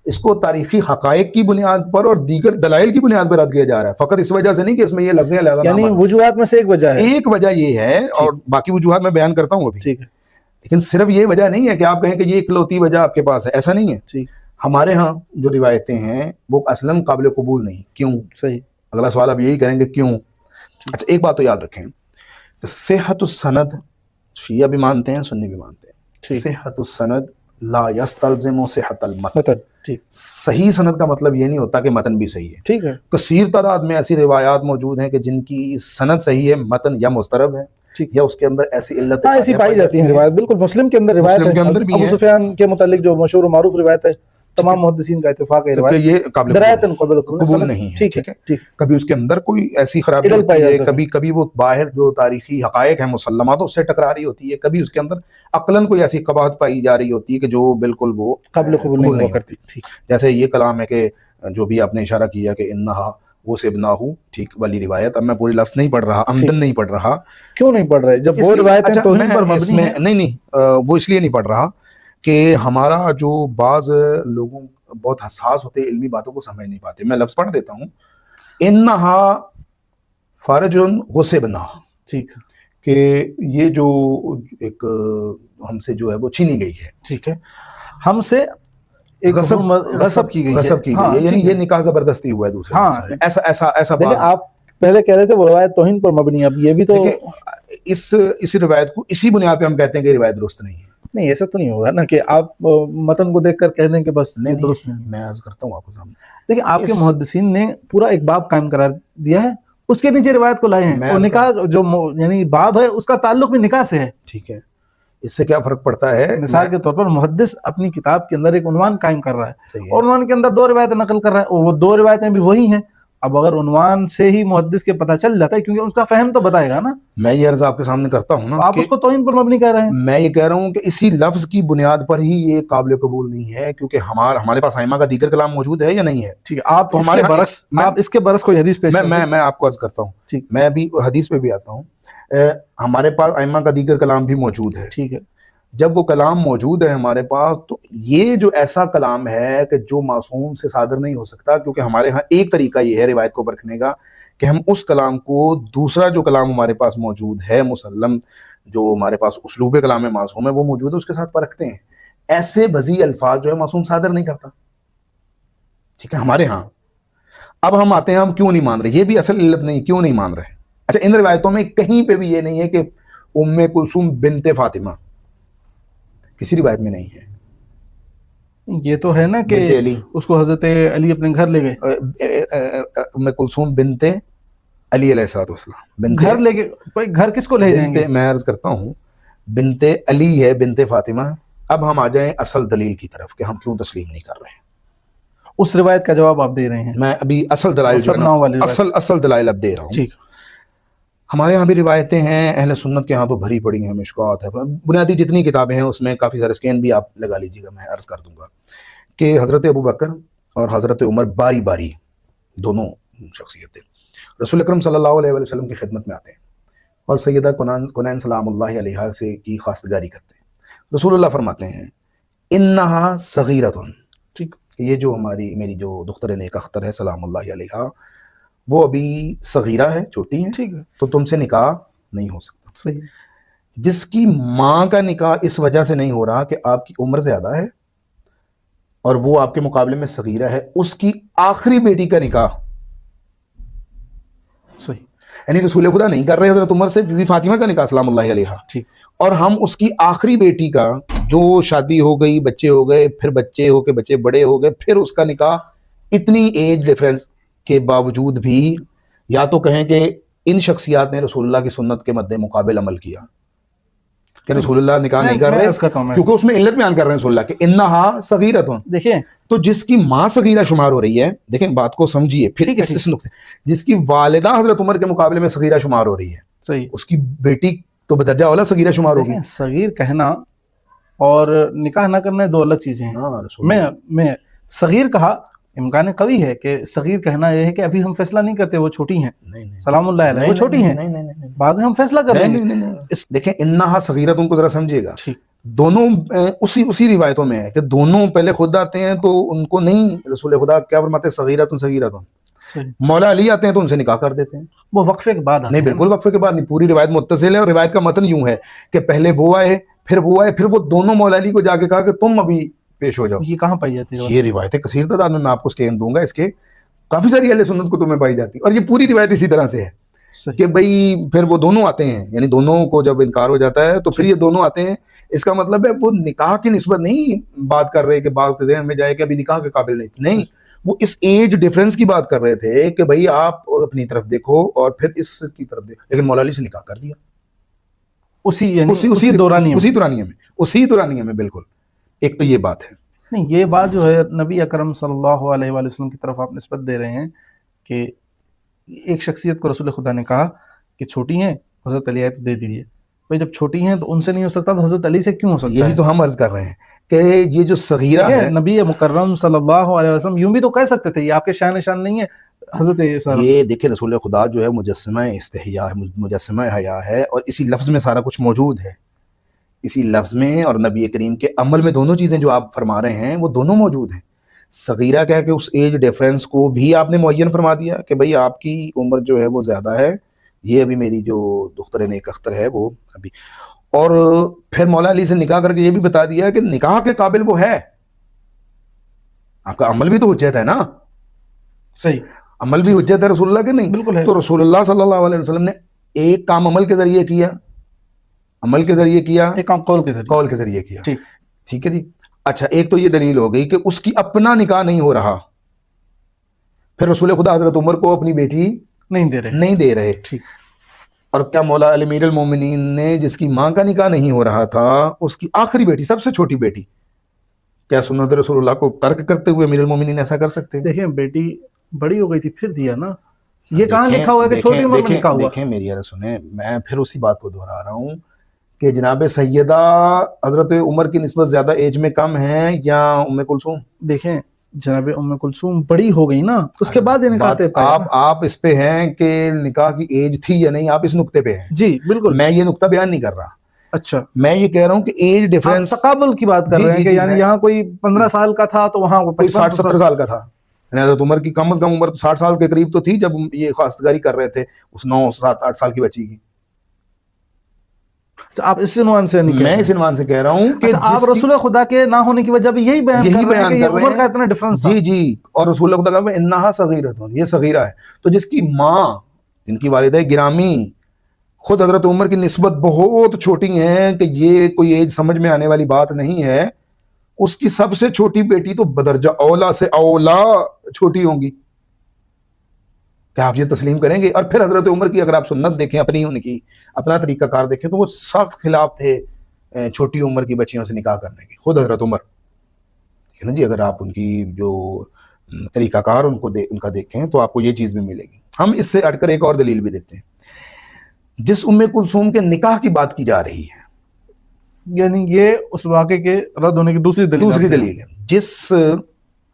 اس کو تاریخی حقائق کی بنیاد پر اور دیگر دلائل کی بنیاد پر رد کیا جا رہا ہے، فقط اس وجہ سے نہیں کہ اس میں یہ لفظیں علیحدہ، یعنی وجوہات میں سے ایک وجہ ہے، ایک وجہ یہ ہے، اور باقی وجوہات میں بیان کرتا ہوں ابھی، ٹھیک ہے، لیکن صرف یہ وجہ نہیں ہے کہ آپ کہیں کہ یہ اکلوتی وجہ آپ کے پاس ہے، ایسا نہیں ہے۔ ہمارے ہاں جو روایتیں ہیں وہ اصلاً قابل قبول نہیں۔ کیوں؟ صحیح، اگلا سوال آپ یہی کریں گے کیوں۔ اچھا ایک بات تو یاد رکھیں، صحت السند شیعہ بھی مانتے ہیں، سنی بھی مانتے ہیں، صحت السند لا یستلزم صحت المتن۔ صحیح سند کا مطلب یہ نہیں ہوتا کہ متن بھی صحیح ہے۔ ٹھیک ہے، کثیر تعداد میں ایسی روایات موجود ہیں کہ جن کی سند صحیح ہے، متن یا مضطرب ہے یا اس کے اندر ایسی علتیں ایسی پائی جاتی ہیں۔ روایت بالکل مسلم کے اندر روایت ہے، ابو سفیان کے متعلق جو مشہور و معروف روایت ہے، تمام محدثین کا اتفاق ہے، روایت یہ قابل قبول نہیں ہے۔ ٹھیک ہے، کبھی اس کے اندر کوئی ایسی خرابی ہوتی ہے، کبھی وہ باہر جو تاریخی حقائق ہیں مسلمات اس سے ٹکرا رہی ہوتی ہے، کبھی اس کے اندر عقلاً کوئی ایسی قباحت پائی جا رہی ہوتی ہے کہ جو بالکل وہ قابل قبول نہیں کرتی۔ جیسے یہ کلام ہے کہ جو بھی آپ نے اشارہ کیا کہ انہا وہ سبناہ، ٹھیک والی روایت، اب میں پوری لفظ نہیں پڑھ رہا، عمدن نہیں پڑھ رہا۔ کیوں نہیں پڑھ رہے جب وہ روایتیں توہین پر مبنی ہیں؟ نہیں، وہ اس لیے نہیں پڑھ رہا کہ ہمارا جو بعض لوگوں بہت حساس ہوتے ہیں، علمی باتوں کو سمجھ نہیں پاتے۔ میں لفظ پڑھ دیتا ہوں، انہا فرجن غصبنا، ٹھیک، کہ یہ جو ایک ہم سے جو ہے وہ چھینی گئی ہے، ٹھیک ہے، ہم سے غصب کی گئی ہے، یعنی یہ نکاح زبردستی ہوا ہے دوسرے، ایسا بات آپ پہلے کہہ رہے تھے وہ روایت توہین پر مبنی ہے، اب یہ بھی تو اس روایت کو اسی بنیاد پہ ہم کہتے ہیں کہ روایت درست نہیں ہے۔ نہیں ایسا تو نہیں ہوگا نا کہ آپ متن کو دیکھ کر کہہ دیں کہ بس درست نہیں۔ میں عرض کرتا ہوں آپ کو سامنے، دیکھیں آپ کے محدثین نے پورا ایک باب قائم قرار دیا ہے، اس کے نیچے روایت کو لائے ہیں، اور نکاح جو یعنی باب ہے اس کا تعلق بھی نکاح سے ہے۔ ٹھیک ہے، اس سے کیا فرق پڑتا ہے؟ مثال کے طور پر محدث اپنی کتاب کے اندر ایک عنوان قائم کر رہا ہے اور عنوان کے اندر 2 روایتیں نقل کر رہا ہے، اور وہ 2 روایتیں بھی وہی ہیں۔ اب اگر عنوان سے ہی محدث کے پتہ چل جاتا ہے، کیونکہ اس کا فہم تو بتائے گا نا۔ میں یہ عرض آپ کے سامنے کرتا ہوں نا، آپ اس کو توہین پر مبنی کہہ رہے ہیں۔ میں یہ کہہ رہا ہوں کہ اسی لفظ کی بنیاد پر ہی یہ قابل قبول نہیں ہے، کیونکہ ہمارے پاس ائمہ کا دیگر کلام موجود ہے یا نہیں ہے؟ ٹھیک ہے، آپ ہمارے برعکس، آپ اس کے برعکس کوئی حدیث پیش کریں۔ میں آپ کو عرض کرتا ہوں، میں بھی حدیث پہ بھی آتا ہوں، ہمارے پاس ائمہ کا دیگر کلام بھی موجود ہے۔ ٹھیک ہے، جب وہ کلام موجود ہے ہمارے پاس، تو یہ جو ایسا کلام ہے کہ جو معصوم سے صادر نہیں ہو سکتا، کیونکہ ہمارے ہاں ایک طریقہ یہ ہے روایت کو پرکھنے کا کہ ہم اس کلام کو دوسرا جو کلام ہمارے پاس موجود ہے مسلم، جو ہمارے پاس اسلوب کلام معصوم ہے وہ موجود ہے، اس کے ساتھ پرکھتے ہیں۔ ایسے بذیع الفاظ جو ہے معصوم صادر نہیں کرتا، ٹھیک ہے، ہمارے ہاں۔ اب ہم آتے ہیں، ہم کیوں نہیں مان رہے، یہ بھی اصل علت نہیں، کیوں نہیں مان رہے۔ اچھا ان روایتوں میں کہیں پہ بھی یہ نہیں ہے کہ ام کلثوم بنت فاطمہ، کسی روایت میں نہیں ہے۔ یہ تو ہے نا کہ اس کو حضرت علی اپنے گھر لے گئے، ام کلثوم بنت علی علیہ السلام، گھر لے گئے، گھر کس کو لے جائیں گے؟ میں عرض کرتا ہوں بنت علی ہے، بنت فاطمہ۔ اب ہم آ جائیں اصل دلیل کی طرف کہ ہم کیوں تسلیم نہیں کر رہے ہیں۔ اس روایت کا جواب آپ دے رہے ہیں، میں ابھی اصل دلائل اصل دلائل اب دے رہا ہوں۔ ہمارے یہاں بھی روایتیں ہیں، اہل سنت کے ہاں تو بھری پڑی ہیں، مشکوات ہے، بنیادی جتنی کتابیں ہیں اس میں کافی سارے اسکین بھی آپ لگا لیجیے گا، میں عرض کر دوں گا کہ حضرت ابو بکر اور حضرت عمر باری باری دونوں شخصیتیں رسول اکرم صلی اللہ علیہ وسلم کی خدمت میں آتے ہیں اور سیدہ کنین سلام اللہ علیہا سے کی خواستگاری کرتے ہیں. رسول اللہ فرماتے ہیں انہا صغیرۃ، ٹھیک، یہ جو میری جو دختر نیک اختر ہے سلام اللہ علیہا، وہ ابھی صغیرہ ہے، چھوٹی ہے، ٹھیک ہے، تو تم سے نکاح نہیں ہو سکتا. صحیح. جس کی ماں کا نکاح اس وجہ سے نہیں ہو رہا کہ آپ کی عمر زیادہ ہے اور وہ آپ کے مقابلے میں صغیرہ ہے، اس کی آخری بیٹی کا نکاح صحیح، یعنی رسول خدا نہیں کر رہے حضرت عمر سے بی بی فاطمہ کا نکاح سلام اللہ علیہا، ٹھیک، اور ہم اس کی آخری بیٹی کا جو شادی ہو گئی، بچے ہو گئے، پھر بچے ہو کے بچے بڑے ہو گئے، پھر اس کا نکاح، اتنی ایج ڈیفرنس کے باوجود بھی یا تو کہیں کہ ان شخصیات نے رسول اللہ کی سنت کے مد مقابل عمل کیا کہ رسول اللہ نکاح نہیں کر رہے کیونکہ اس میں علت بیان کر رہے ہیں رسول اللہ کہ انہا صغیرۃ. دیکھیں تو جس کی ماں صغیرہ شمار ہو رہی ہے، دیکھیں بات کو سمجھیے پھر اس نقطے، جس کی والدہ حضرت عمر کے مقابلے میں صغیرہ شمار ہو رہی ہے، صحیح، اس کی بیٹی تو بدرجہ اولا صغیرہ شمار ہوگی. صغیر کہنا اور نکاح نہ کرنا دو الگ چیزیں ہیں. میں صغیر کہا، امکان قوی ہے کہ صغیر کہنا یہ ہے کہ ابھی ہم فیصلہ نہیں کرتے، وہ چھوٹی ہیں سلام اللہ علیہ، وہ چھوٹی ہیں، بعد میں ہم فیصلہ کر لیں گے. دیکھیں انہا صغیرۃ ان کو ذرا سمجھیے گا، دونوں اسی روایتوں میں ہے کہ دونوں پہلے خود آتے ہیں تو ان کو نہیں، رسول خدا کیا فرماتے ہیں صغیرۃ صغیرۃ. مولا علی آتے ہیں تو ان سے نکاح کر دیتے ہیں، وہ وقفے کے بعد نہیں بالکل وقفے کے بعد نہیں، پوری روایت متصل ہے اور روایت کا متن یوں ہے کہ پہلے وہ آئے، پھر وہ دونوں مولا علی کو جا کے کہا کہ تم ابھی پیش ہو جاؤ. یہ کہاں پائی جاتی ہے؟ یہ روایتیں کثیر تعداد میں آپ کو اسکین دوں گا، اس کے کافی ساری اہل سنت کو تمہیں پائی جاتی، اور یہ پوری روایت اسی طرح سے ہے کہ بھئی پھر وہ دونوں آتے ہیں، یعنی دونوں کو جب انکار ہو جاتا ہے تو پھر یہ دونوں آتے ہیں. اس کا مطلب ہے وہ نکاح کی نسبت نہیں بات کر رہے کہ بعض کے ذہن میں جائے کہ ابھی نکاح کے قابل نہیں، وہ اس ایج ڈیفرنس کی بات کر رہے تھے کہ بھئی آپ اپنی طرف دیکھو اور پھر اس کی طرف دیکھو. لیکن مولا علی سے نکاح کر دیا اسی دورانیے میں بالکل. ایک تو یہ بات ہے. نہیں، یہ بات جو ہے نبی اکرم صلی اللہ علیہ وآلہ وسلم کی طرف آپ نسبت دے رہے ہیں کہ ایک شخصیت کو رسول خدا نے کہا کہ چھوٹی ہیں، حضرت علی تو دے دیجیے. بھائی جب چھوٹی ہیں تو ان سے نہیں ہو سکتا تو حضرت علی سے کیوں ہو سکتا ہے؟ یہی تو ہم عرض کر رہے ہیں کہ یہ جو صغیرہ ہے، نبی مکرم صلی اللہ علیہ وسلم یوں بھی تو کہہ سکتے تھے، یہ آپ کے شان نشان نہیں ہے حضرت. یہ دیکھیں رسول خدا جو ہے مجسمہ استحیاء ہے، مجسمہ حیا ہے، اور اسی لفظ میں سارا کچھ موجود ہے، اسی لفظ میں اور نبی کریم کے عمل میں دونوں چیزیں جو آپ فرما رہے ہیں وہ دونوں موجود ہیں. صغیرہ کہہ کے اس ایج ڈیفرنس کو بھی آپ نے معین فرما دیا کہ بھئی آپ کی عمر جو ہے وہ زیادہ ہے، یہ ابھی میری جو دختر نیک اختر ہے وہ ابھی، اور پھر مولا علی سے نکاح کر کے یہ بھی بتا دیا کہ نکاح کے قابل وہ ہے. آپ کا عمل بھی تو حجت ہے نا، صحیح، عمل بھی حجت ہے رسول اللہ کے نہیں بالکل ہے. تو رسول اللہ صلی اللہ علیہ وسلم نے ایک کام عمل کے ذریعے کیا، ایک کام قول کے ذریعے کیا. ٹھیک ہے جی. اچھا، ایک تو یہ دلیل ہو گئی کہ اس کی اپنا نکاح نہیں ہو رہا، پھر رسول خدا حضرت عمر کو اپنی بیٹی نہیں دے رہے. اور کیا مولا علی امیر المومنین نے جس کی ماں کا نکاح نہیں ہو رہا تھا، اس کی آخری بیٹی، سب سے چھوٹی بیٹی، کیا سنت رسول اللہ کو ترک کرتے ہوئے امیر المومنین ایسا کر سکتے ہیں؟ دیکھیں بیٹی بڑی ہو گئی تھی پھر دیا نا، یہ کہاں لکھا ہوا ہے کہ چھوٹی عمر میں نکاح ہوا؟ دیکھیں میری عرض سنیں، میں پھر اسی بات کو دہرا رہا ہوں کہ جناب سیدہ حضرت عمر کی نسبت زیادہ ایج میں کم ہیں یا ام کلثوم؟ دیکھیں جناب ام کلثوم بڑی ہو گئی نا، اس کے بعد یہ نکاح طے پایا. آپ اس پہ ہیں کہ نکاح کی ایج تھی یا نہیں، آپ اس نقطے پہ ہیں. جی بالکل، میں یہ نقطہ بیان نہیں کر رہا. اچھا، میں یہ کہہ رہا ہوں کہ ایج ڈیفرنس تقابل کی بات کر رہے ہیں کہ یعنی یہاں کوئی 15 سال کا تھا تو وہاں کوئی 60-70 سال کا تھا. حضرت عمر کی کم از کم عمر 60 سال کے قریب تو تھی جب یہ خواستگاری کر رہے تھے اس 9-7-8 سال کی بچی کی. آپ اس عنوان سے نہیں، میں اس عنوان سے کہہ رہا ہوں کہ آپ رسول خدا کے نہ ہونے کی وجہ بھی یہی بیان کر رہے ہیں کہ عمر کا اتنا ڈیفرنس تھا. جی، اور رسول خدا کا انہا صغیرۃ، یہ صغیرہ ہے. تو جس کی ماں، ان کی والدہ گرامی خود حضرت عمر کی نسبت بہت چھوٹی ہیں کہ یہ کوئی ایج سمجھ میں آنے والی بات نہیں ہے، اس کی سب سے چھوٹی بیٹی تو بدرجہ اولا سے اولا چھوٹی ہوں گی. کیا آپ یہ تسلیم کریں گے؟ اور پھر حضرت عمر کی اگر آپ سنت دیکھیں، اپنی ان کی اپنا طریقہ کار دیکھیں تو وہ سخت خلاف تھے چھوٹی عمر کی بچیوں سے نکاح کرنے کی، خود حضرت عمر. ٹھیک ہے نا جی، اگر آپ ان کی جو طریقہ کار ان کا دیکھیں تو آپ کو یہ چیز بھی ملے گی. ہم اس سے ہٹ کر ایک اور دلیل بھی دیتے ہیں. جس ام کلثوم کے نکاح کی بات کی جا رہی ہے، یعنی یہ اس واقعے کے رد ہونے کی دوسری دلیل ہے.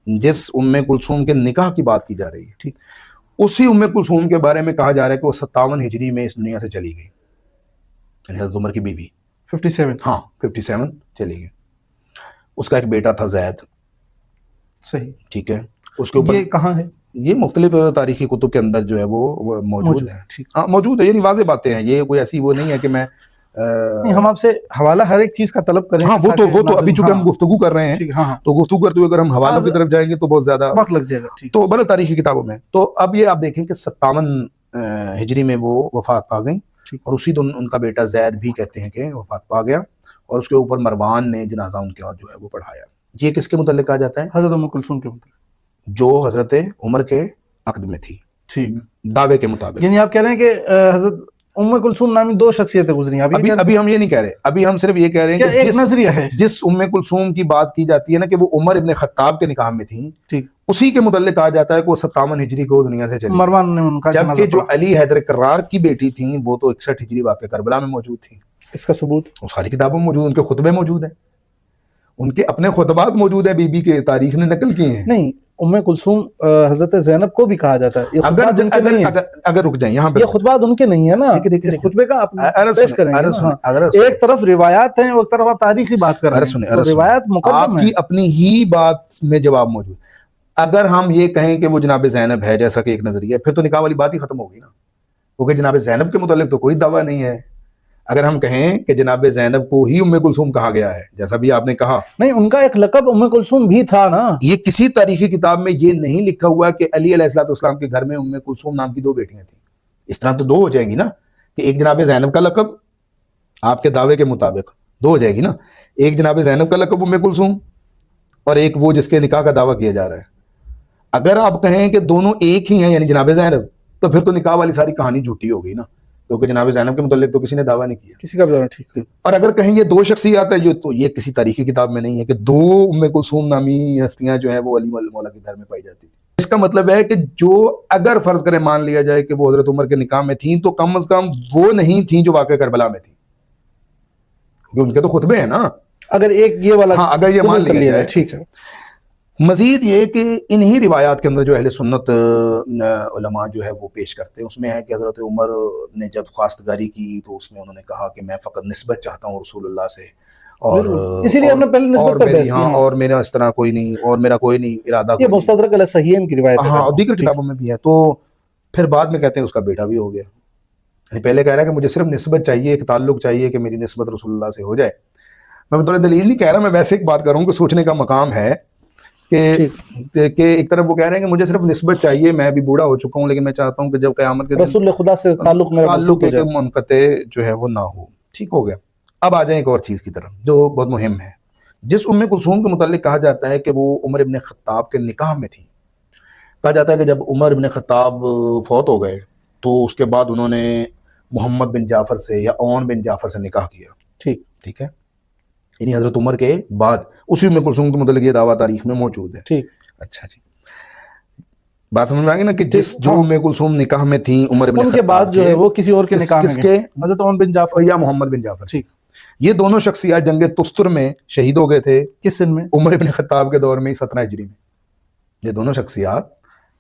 جس ام کلثوم کے نکاح کی بات کی جا رہی ہے، ٹھیک، اسی ام کلثوم کے بارے میں کہا جا رہا ہے کہ وہ 57 ہجری میں اس دنیا سے چلی گئی، یعنی حضرت عمر کی بیوی 57 ہاں 57 چلی گئی. اس کا ایک بیٹا تھا زید، صحیح. ٹھیک ہے. اس کے اوپر یہ کہاں ہے؟ یہ مختلف تاریخی کتب کے اندر جو ہے وہ موجود ہے. ٹھیک. ہاں موجود ہے، یعنی واضح باتیں ہیں، یہ کوئی ایسی وہ نہیں ہے کہ میں نہیں، ہم آپ سے حوالہ ہر ایک چیز کا طلب کریں. ہاں وہ تو ابھی چونکہ ہم گفتگو کر رہے ہیں ہاں تو گفتگو کرتے ہوئے اگر ہم حوالوں کی طرف جائیں گے تو بہت زیادہ وقت لگ جائے گا. ٹھیک. تو بڑے تاریخی کتابوں میں تو اب یہ آپ دیکھیں کہ 57 ہجری میں وہ وفات پا گئیں، اور اسی دن ان کا بیٹا زید بھی کہتے ہیں کہ وفات پا گیا، اور اس کے اوپر مروان نے جنازہ ان کا جو ہے وہ پڑھایا. یہ کس کے متعلق کہا جاتا ہے؟ حضرت ام کلثوم کے متعلق، جو حضرت عمر کے عقد میں تھی ٹھیک دعوے کے مطابق. یعنی آپ کہہ رہے ہیں کہ حضرت ام کلثوم نامی 2 شخصیتیں گزری ہیں. ابھی ہم یہ نہیں کہہ رہے، ابھی ہم صرف یہ کہہ رہے ہیں کہ ایک نظریہ ہے جس ام کلثوم کی بات کی جاتی ہے نا کہ وہ عمر ابن خطاب کے نکاح میں تھیں، ٹھیک، اسی کے متعلق کہا جاتا ہے کہ وہ 57 ہجری کو دنیا سے چلی. مروان نے ان کا جبکہ جو علی حیدر کرار کی بیٹی تھیں وہ تو 61 ہجری واقع کربلا میں موجود تھیں. اس کا ثبوت وہ ساری کتابوں میں موجود، ان کے خطبے موجود ہیں، ان کے اپنے خطبات موجود ہیں، بی بی کے تاریخ نے نقل کیے ہیں. نہیں، ام کلثوم حضرت زینب کو بھی کہا جاتا ہے. یہ خطبات ان کے نہیں ہیں. اگر رک جائیں یہاں پہ، یہ خطبات ان کے نہیں ہے نا. اس خطبے کا آپ پیش کریں گے. ایک طرف روایات ہیں، ایک طرف آپ تاریخی بات کر رہے ہیں. روایات مقدم آپ کی اپنی ہی بات میں جواب موجود. اگر ہم یہ کہیں کہ وہ جناب زینب ہے جیسا کہ ایک نظریہ، پھر تو نکاح والی بات ہی ختم ہوگی نا، کیونکہ جناب زینب کے متعلق تو کوئی دعویٰ نہیں ہے. اگر ہم کہیں کہ جناب زینب کو ہی ام کلثوم کہا گیا ہے جیسا بھی آپ نے کہا، نہیں، ان کا ایک لقب ام کلثوم بھی تھا نا. یہ کسی تاریخی کتاب میں یہ نہیں لکھا ہوا کہ علی علیہ السلام کے گھر میں ام کلثوم نام کی 2 بیٹیاں تھیں. اس طرح تو 2 ہو جائیں گی نا، کہ ایک جناب زینب کا لقب آپ کے دعوے کے مطابق 2 ہو جائے گی نا، ایک جناب زینب کا لقب ام کلثوم اور ایک وہ جس کے نکاح کا دعویٰ کیا جا رہا ہے. اگر آپ کہیں کہ دونوں ایک ہی ہیں یعنی جناب زینب، تو پھر تو نکاح والی ساری کہانی جھوٹی ہو گئی نا، کیونکہ جناب زینب کے متعلق تو کسی نے دعویٰ نہیں کیا، کسی کا بھی دعویٰ. ٹھیک. اور اگر کہیں یہ 2 شخصیات ہیں جو، تو یہ کسی تاریخی کتاب میں نہیں ہے کہ 2 ام کلثوم نامی ہستیاں جو ہیں وہ علی مولا کے گھر میں پائی جاتی تھی. اس کا مطلب ہے کہ جو اگر فرض کرے مان لیا جائے کہ وہ حضرت عمر کے نکاح میں تھیں تو کم از کم وہ نہیں تھیں جو واقع کربلا میں تھیں، کیونکہ ان کے تو خطبے ہیں نا. اگر ایک یہ والا، ہاں اگر یہ مان لیا جائے. ٹھیک ہے. مزید یہ کہ انہی روایات کے اندر جو اہل سنت علماء جو ہے وہ پیش کرتے ہیں، اس میں ہے کہ حضرت عمر نے جب خواستگاری کی تو اس میں انہوں نے کہا کہ میں فقط نسبت چاہتا ہوں رسول اللہ سے، اور اسی لیے ہم نے پہلے نسبت پر بحث کی. اور میرا اس طرح کوئی نہیں، اور میرا کوئی نہیں ارادہ. یہ مستدرک علی صحیحین کی روایت ہے. ہاں، اور دیگر کتابوں میں بھی ہے. تو پھر بعد میں کہتے ہیں اس کا بیٹا بھی ہو گیا. یعنی پہلے کہہ رہا ہے کہ مجھے صرف نسبت چاہیے، ایک تعلق چاہیے کہ میری نسبت رسول اللہ سے ہو جائے. میں بطور دلیل نہیں کہہ رہا، میں ویسے ایک بات کروں کہ سوچنے کا مقام ہے کہ ایک طرف وہ کہہ رہے ہیں کہ مجھے صرف نسبت چاہیے، میں بھی بوڑھا ہو چکا ہوں، لیکن میں چاہتا ہوں کہ جب قیامت کے رسول خدا سے تعلق منقطع جو ہے وہ نہ ہو. ٹھیک ہو گیا. اب آ جائیں ایک اور چیز کی طرف جو بہت مہم ہے. جس ام کلثوم کے متعلق کہا جاتا ہے کہ وہ عمر ابن خطاب کے نکاح میں تھی. کہا جاتا ہے کہ جب عمر ابن خطاب فوت ہو گئے تو اس کے بعد انہوں نے محمد بن جعفر سے یا اون بن جعفر سے نکاح کیا. ٹھیک ہے. یعنی حضرت عمر کے بعد اسی ام کلثوم کے متعلق یہ دعویٰ تاریخ میں موجود ہے. ٹھیک. اچھا جی، بات سمجھ میں آ گئی نا کہ جو ام کلثوم نکاح میں تھیں عمر ابن خطاب کے بعد جو ہے وہ کسی اور کے نکاح میں کے حضرت اون بن جعفر یا محمد بن جعفر. ٹھیک. یہ دونوں شخصیات جنگ تستر میں شہید ہو گئے تھے. کس سن میں؟ عمر ابن خطاب کے دور میں 17 ہجری میں. یہ دونوں شخصیات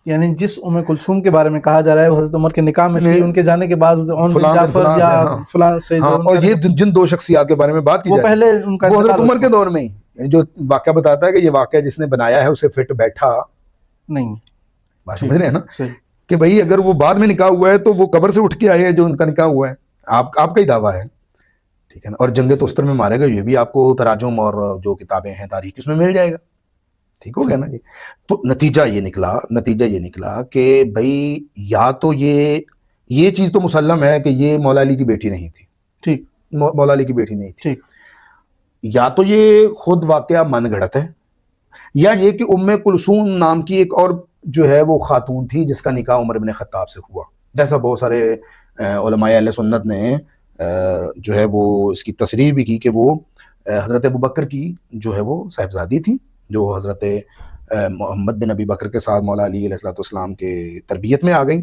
یعنی جس ام کلثوم کے بارے میں کہا جا رہا ہے وہ حضرت عمر کے نکاح میں تھی، ان کے جانے کے بعد اون بن جعفر یا فلاں سے جو، اور یہ جن 2 شخصیات کے بارے میں بات کی جائے وہ پہلے ان کا حضرت عمر کے دور میں ہی، جو واقعہ بتاتا ہے کہ یہ واقعہ جس نے بنایا ہے اسے فٹ بیٹھا نہیں. بات سمجھ رہے ہیں نا کہ بھائی اگر وہ بعد میں نکاح ہوا ہے تو وہ قبر سے اٹھ کے آئے ہیں جو ان کا نکاح ہوا ہے، آپ کا ہی دعویٰ ہے. ٹھیک ہے نا. اور جنگ تستر میں مارے گئے، یہ بھی آپ کو تراجم اور جو کتابیں ہیں تاریخ اس میں مل جائے گا. ٹھیک ہو گیا نا جی. تو نتیجہ یہ نکلا کہ بھائی یا تو یہ چیز تو مسلم ہے کہ یہ مولا علی کی بیٹی نہیں تھی. ٹھیک. مولا علی کی بیٹی نہیں تھی. ٹھیک. یا تو یہ خود واقعہ من گھڑت ہے، یا یہ کہ ام کلثوم نام کی ایک اور جو ہے وہ خاتون تھی جس کا نکاح عمر بن خطاب سے ہوا، جیسا بہت سارے علماء اہل سنت نے جو ہے وہ اس کی تصریح بھی کی کہ وہ حضرت ابوبکر کی جو ہے وہ صاحبزادی تھی، جو حضرت محمد بن ابی بکر کے ساتھ مولا علی علیہ السلام کے تربیت میں آ گئیں.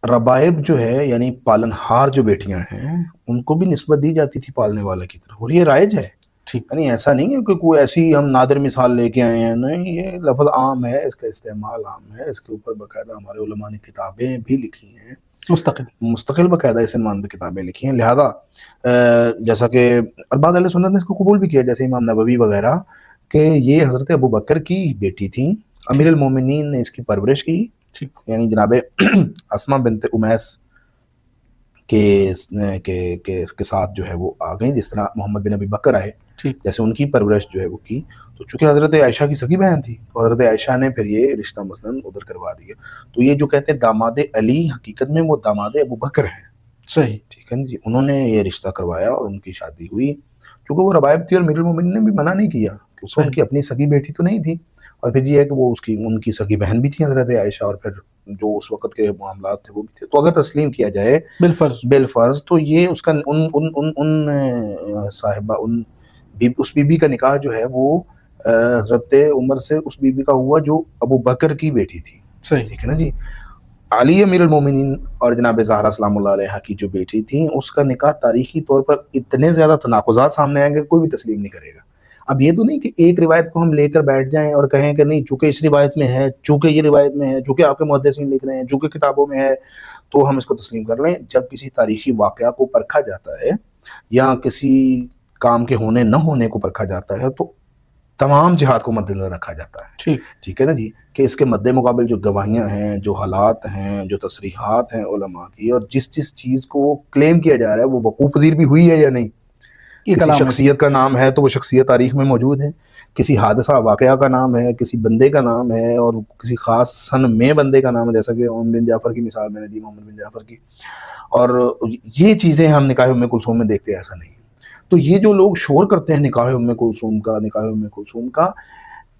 ربائب جو ہے یعنی پالن ہار جو بیٹیاں ہیں ان کو بھی نسبت دی جاتی تھی پالنے والا کی طرف، اور یہ رائج ہے. ٹھیک یعنی ایسا نہیں ہے کہ کوئی ایسی ہم نادر مثال لے کے آئے ہیں، نہیں، یہ لفظ عام ہے، اس کا استعمال عام ہے، اس کے اوپر باقاعدہ ہمارے علماء نے کتابیں بھی لکھی ہیں، مستقل باقاعدہ اس عنوان پہ کتابیں لکھی ہیں. لہذا جیسا کہ بعض اہل سنت نے اس کو قبول بھی کیا، جیسے امام نووی وغیرہ، کہ یہ حضرت ابو بکر کی بیٹی تھیں، امیر المومنین نے اس کی پرورش کی، یعنی جناب اسماء بنت امیس کے ساتھ جو ہے وہ آ گئیں، جس طرح محمد بن ابی بکر آئے، جیسے ان کی پرورش جو ہے وہ کی. تو چونکہ حضرت عائشہ کی سگی بہن تھی، تو حضرت عائشہ نے پھر یہ رشتہ مثلاً ادھر کروا دیا. تو یہ جو کہتے ہیں داماد علی، حقیقت میں وہ داماد ابو بکر ہیں. صحیح، ٹھیک ہے جی، انہوں نے یہ رشتہ کروایا اور ان کی شادی ہوئی. چونکہ وہ ربائب تھی اور امیر المومنین نے بھی منع نہیں کیا، کیونکہ ان کی اپنی سگی بیٹی تو نہیں تھی، اور پھر یہ ہے کہ وہ ان کی سگی بہن بھی تھی حضرت عائشہ، اور پھر جو اس وقت کے معاملات تھے وہ بھی تھے. تو اگر تسلیم کیا جائے بالفرض تو یہ اس کا ان صاحبہ اس بی بی کا نکاح جو ہے وہ حضرت عمر سے اس بی بی کا ہوا جو ابو بکر کی بیٹی تھی. ٹھیک ہے نا جی. علی امیر المومنین اور جناب زہرا سلام اللہ علیہا کی جو بیٹی تھی، اس کا نکاح تاریخی طور پر اتنے زیادہ تناقضات سامنے آئیں گے کوئی بھی تسلیم نہیں کرے گا. اب یہ تو نہیں کہ ایک روایت کو ہم لے کر بیٹھ جائیں اور کہیں کہ نہیں چونکہ اس روایت میں ہے، چونکہ یہ روایت میں ہے، چونکہ آپ کے محدثین لکھ رہے ہیں، چونکہ کتابوں میں ہے، تو ہم اس کو تسلیم کر لیں. جب کسی تاریخی واقعہ کو پرکھا جاتا ہے یا کسی کام کے ہونے نہ ہونے کو پرکھا جاتا ہے تو تمام جہات کو مد نظر رکھا جاتا ہے. ٹھیک ہے نا جی، کہ اس کے مد مقابل جو گواہیاں ہیں، جو حالات ہیں، جو تصریحات ہیں علماء کی، اور جس چیز کو کلیم کیا جا رہا ہے وہ وقوع پذیر بھی ہوئی ہے یا نہیں. کسی شخصیت کا نام ہے تو وہ شخصیت تاریخ میں موجود ہے، کسی حادثہ واقعہ کا نام ہے، کسی بندے کا نام ہے، اور کسی خاص سن میں بندے کا نام ہے، جیسا کہ عمر بن جعفر کی مثال میں نے دی، محمد بن جعفر کی. اور یہ چیزیں ہم نکاح ام کلثوم میں دیکھتے ہیں، ایسا نہیں. تو یہ جو لوگ شور کرتے ہیں نکاح ام کلثوم کا،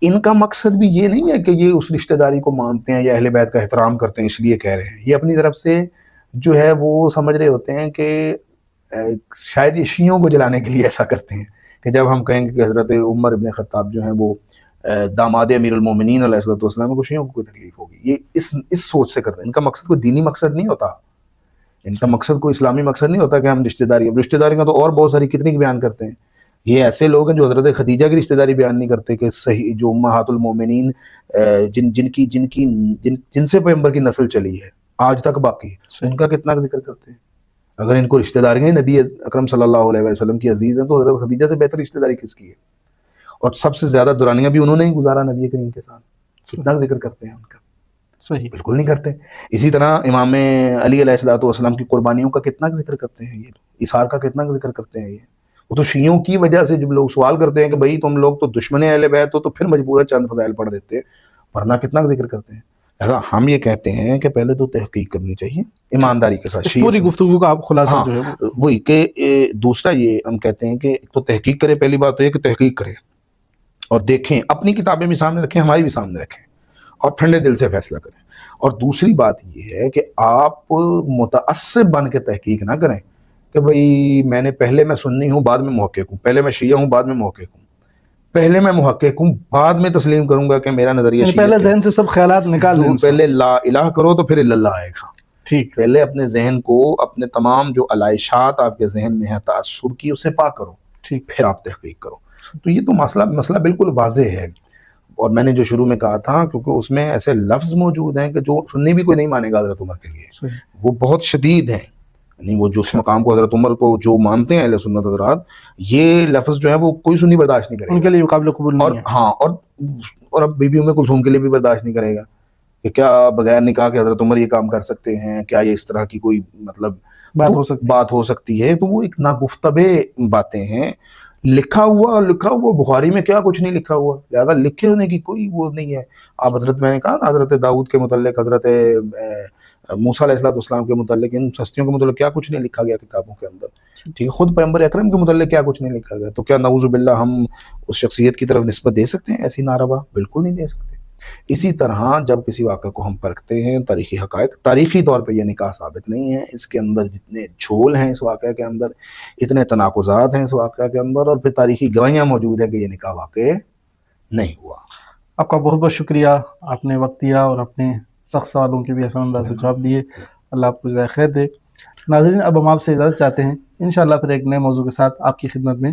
ان کا مقصد بھی یہ نہیں ہے کہ یہ اس رشتہ داری کو مانتے ہیں یا اہل بیت کا احترام کرتے ہیں اس لیے کہہ رہے ہیں. یہ اپنی طرف سے جو ہے وہ سمجھ رہے ہوتے ہیں کہ شاید یہ شیعوں کو جلانے کے لیے ایسا کرتے ہیں کہ جب ہم کہیں گے کہ حضرت عمر ابن خطاب جو ہیں وہ داماد امیر المومنین علیہ السلام کو، شیعوں کو کوئی تکلیف ہوگی. یہ اس سوچ سے کرتے ہیں. ان کا مقصد کوئی دینی مقصد نہیں ہوتا، ان کا مقصد کوئی اسلامی مقصد نہیں ہوتا کہ ہم رشتہ داری کا تو اور بہت ساری کتنی بیان کرتے ہیں. یہ ایسے لوگ ہیں جو حضرت خدیجہ کی رشتہ داری بیان نہیں کرتے کہ صحیح جو امہات المومنین جن سے پیغمبر کی نسل چلی ہے آج تک باقی ہے، ان کا کتنا ذکر کرتے ہیں. اگر ان کو رشتہ داریاں نبی اکرم صلی اللہ علیہ وسلم کی عزیز ہیں تو حضرت خدیجہ سے بہتر رشتہ داری کس کی ہے؟ اور سب سے زیادہ دورانیاں بھی انہوں نے ہی گزارا نبی کریم کے ساتھ. کتنا ذکر کرتے ہیں ان کا؟ صحیح، بالکل نہیں کرتے. اسی طرح امام علی علیہ السلام کی قربانیوں کا کتنا ذکر کرتے ہیں، یہ اثار کا کتنا ذکر کرتے ہیں. یہ وہ تو شیعوں کی وجہ سے جب لوگ سوال کرتے ہیں کہ بھئی تم لوگ تو دشمن اہل بیت ہو، تو پھر مجبور چند فضائل پڑھ دیتے ہیں، ورنہ کتنا ذکر کرتے ہیں. لہذا ہم یہ کہتے ہیں کہ پہلے تو تحقیق کرنی چاہیے ایمانداری کے ساتھ. پوری گفتگو کا آپ خلاصہ جو ہے وہی کہ دوسرا یہ ہم کہتے ہیں کہ تو تحقیق کرے. پہلی بات تو یہ کہ تحقیق کرے اور دیکھیں، اپنی کتابیں بھی سامنے رکھیں، ہماری بھی سامنے رکھیں، اور ٹھنڈے دل سے فیصلہ کریں. اور دوسری بات یہ ہے کہ آپ متعصب بن کے تحقیق نہ کریں کہ بھئی میں نے پہلے میں سنی ہوں بعد میں محقق ہوں، پہلے میں شیعہ ہوں بعد میں محقق ہوں، پہلے میں محقق ہوں بعد میں تسلیم کروں گا کہ میرا نظریہ شیعہ. پہلے ذہن سے سب خیالات نکال دیں، پہلے لا الہ کرو تو پھر الا اللہ آئے گا. ٹھیک، پہلے اپنے ذہن کو، اپنے تمام جو علائشات آپ کے ذہن میں ہیں تعصب کی، اسے پاک کرو، پھر آپ تحقیق کرو. تو یہ تو مسئلہ بالکل واضح ہے. اور میں نے جو شروع میں کہا تھا کیونکہ اس میں ایسے لفظ موجود ہیں کہ جو سننی بھی کوئی نہیں مانے گا حضرت عمر کے لیے، وہ بہت شدید ہیں. یعنی وہ جو اس مقام کو حضرت عمر کو جو مانتے ہیں اہل سنت حضرات، یہ لفظ جو ہے وہ کوئی سنی برداشت نہیں کرے گا، ان کے لیے قابل قبول نہیں ہے. ہاں، اور اب بی بی ام کلثوم کے لیے بھی برداشت نہیں کرے گا کہ کیا بغیر نکاح کے حضرت عمر یہ کام کر سکتے ہیں، کیا یہ اس طرح کی کوئی مطلب بات ہو سکتی ہے. تو وہ ایک ناگفتبے باتیں ہیں. لکھا ہوا بخاری میں کیا کچھ نہیں لکھا ہوا، لہذا لکھے ہونے کی کوئی وہ نہیں ہے. آپ حضرت، میں نے کہا نا، حضرت داؤد کے متعلق، حضرت موسیٰ علیہ السلام کے متعلق، ان ہستیوں کے متعلق کیا کچھ نہیں لکھا گیا کتابوں کے اندر. ٹھیک ہے، خود پیغمبر اکرم کے متعلق کیا کچھ نہیں لکھا گیا. تو کیا نعوذ باللہ ہم اس شخصیت کی طرف نسبت دے سکتے ہیں ایسی ناروا؟ بالکل نہیں دے سکتے. اسی طرح جب کسی واقعہ کو ہم پرکھتے ہیں، تاریخی حقائق، تاریخی طور پہ یہ نکاح ثابت نہیں ہے، اس کے اندر جتنے جھول ہیں اس واقعہ کے اندر، اتنے تناقضات ہیں اس واقعہ کے اندر، اور پھر تاریخی گواہیاں موجود ہیں کہ یہ نکاح واقع نہیں ہوا. آپ کا بہت بہت شکریہ، آپ نے وقت دیا اور اپنے سخت سوالوں کے بھی آسان انداز سے جواب دیے. اللہ آپ کو جزائے خیر دے. ناظرین، اب ہم آپ سے اجازت چاہتے ہیں. انشاءاللہ پھر ایک نئے موضوع کے ساتھ آپ کی خدمت میں